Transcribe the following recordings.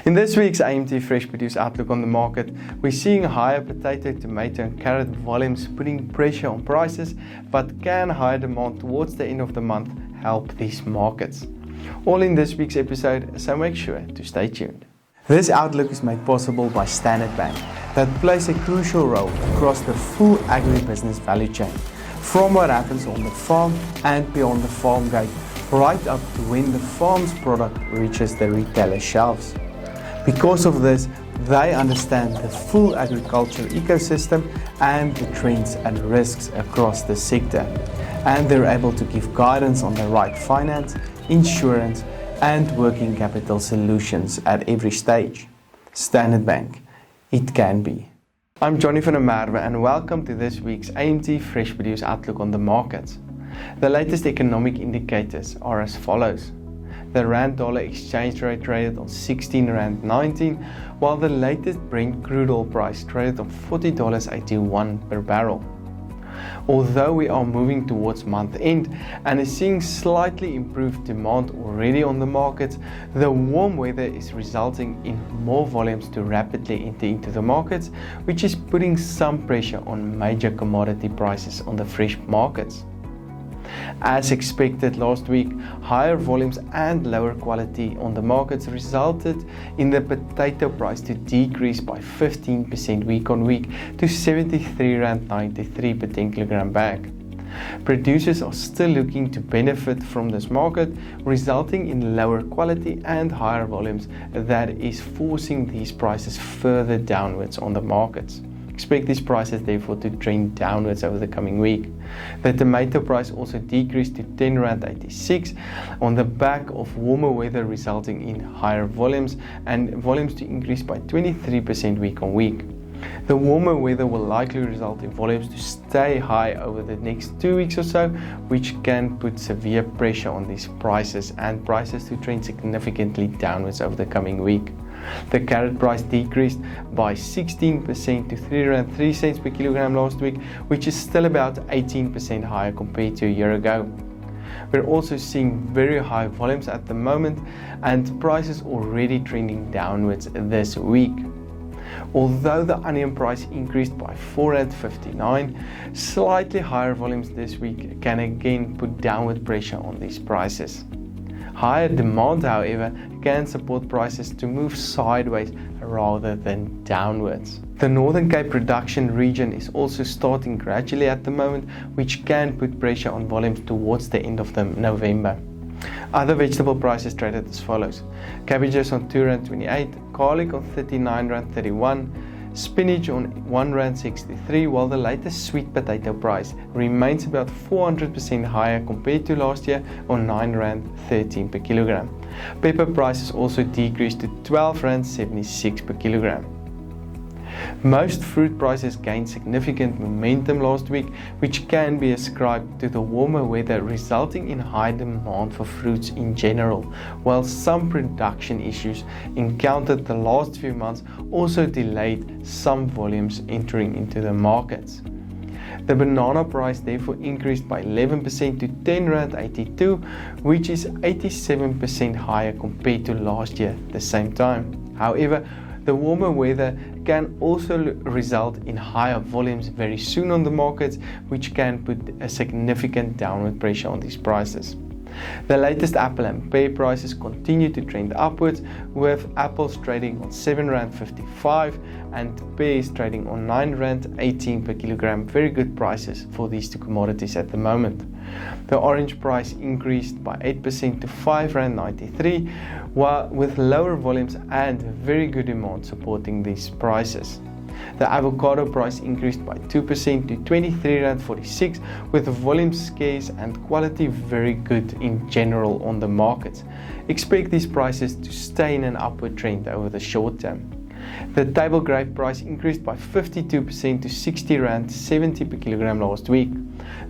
In this week's AMT Fresh Produce Outlook on the market, we're seeing higher potato, tomato and carrot volumes putting pressure on prices, but can higher demand towards the end of the month help these markets? All in this week's episode, so make sure to stay tuned. This outlook is made possible by Standard Bank, that plays a crucial role across the full agribusiness value chain, from what happens on the farm and beyond the farm gate, right up to when the farm's product reaches the retailer shelves. Because of this, they understand the full agriculture ecosystem and the trends and risks across the sector, and they're able to give guidance on the right finance, insurance and working capital solutions at every stage. Standard Bank, it can be. I'm Johnny van der Merwe and welcome to this week's AMT Fresh Produce Outlook on the markets. The latest economic indicators are as follows. The Rand-Dollar exchange rate traded on 16 Rand 19, while the latest Brent crude oil price traded on $40.81 per barrel. Although we are moving towards month end and is seeing slightly improved demand already on the markets, the warm weather is resulting in more volumes to rapidly enter into the markets, which is putting some pressure on major commodity prices on the fresh markets. As expected last week, higher volumes and lower quality on the markets resulted in the potato price to decrease by 15% week on week to 73 Rand 93 per 10 kilogram bag. Producers are still looking to benefit from this market, resulting in lower quality and higher volumes that is forcing these prices further downwards on the markets. Expect these prices therefore to trend downwards over the coming week. The tomato price also decreased to 10 Rand 86 on the back of warmer weather, resulting in higher volumes and volumes to increase by 23% week on week. The warmer weather will likely result in volumes to stay high over the next 2 weeks or so, which can put severe pressure on these prices and prices to trend significantly downwards over the coming week. The carrot price decreased by 16% to 3 Rand 3 cents per kilogram last week, which is still about 18% higher compared to a year ago. We're also seeing very high volumes at the moment and prices already trending downwards this week. Although the onion price increased by 4.59, slightly higher volumes this week can again put downward pressure on these prices. Higher demand, however, can support prices to move sideways rather than downwards. The Northern Cape production region is also starting gradually at the moment, which can put pressure on volumes towards the end of November. Other vegetable prices traded as follows. Cabbages on 2 Rand 28, garlic on 39 Rand 31, spinach on 1 Rand 63, while the latest sweet potato price remains about 400% higher compared to last year on 9 Rand 13 per kilogram. Pepper prices also decreased to 12 Rand 76 per kilogram. Most fruit prices gained significant momentum last week, which can be ascribed to the warmer weather resulting in high demand for fruits in general, while some production issues encountered the last few months also delayed some volumes entering into the markets. The banana price therefore increased by 11% to 10 Rand 82, which is 87% higher compared to last year at the same time. However, the warmer weather can also result in higher volumes very soon on the markets, which can put a significant downward pressure on these prices. The latest apple and pear prices continue to trend upwards, with apples trading on 7 Rand 55 and pears trading on 9 Rand 18 per kilogram. Very good prices for these two commodities at the moment. The orange price increased by 8% to 5 Rand 93, while with lower volumes and very good demand supporting these prices. The avocado price increased by 2% to 23 Rand 46, with volume scarce and quality very good in general on the markets. Expect these prices to stay in an upward trend over the short term. The table grape price increased by 52% to 60 Rand 70 per kilogram last week.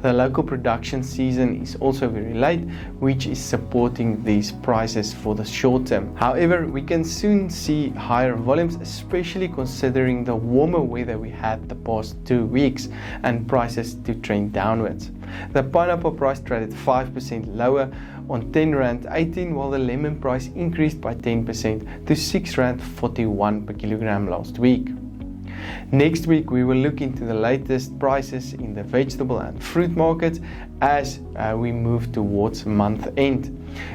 The local production season is also very late, which is supporting these prices for the short term. However, we can soon see higher volumes, especially considering the warmer weather we had the past 2 weeks and prices to trend downwards. The pineapple price traded 5% lower on R10.18, while the lemon price increased by 10% to R6.41 per kilogram last week. Next week we will look into the latest prices in the vegetable and fruit markets as we move towards month end,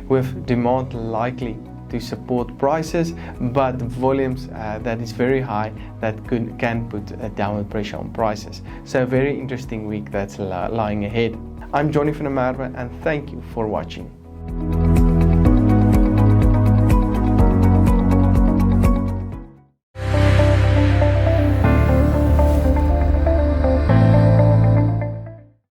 with demand likely to support prices, but volumes that is very high that can put a downward pressure on prices. So a very interesting week that's lying ahead. I'm Johnny van der Merwe and thank you for watching.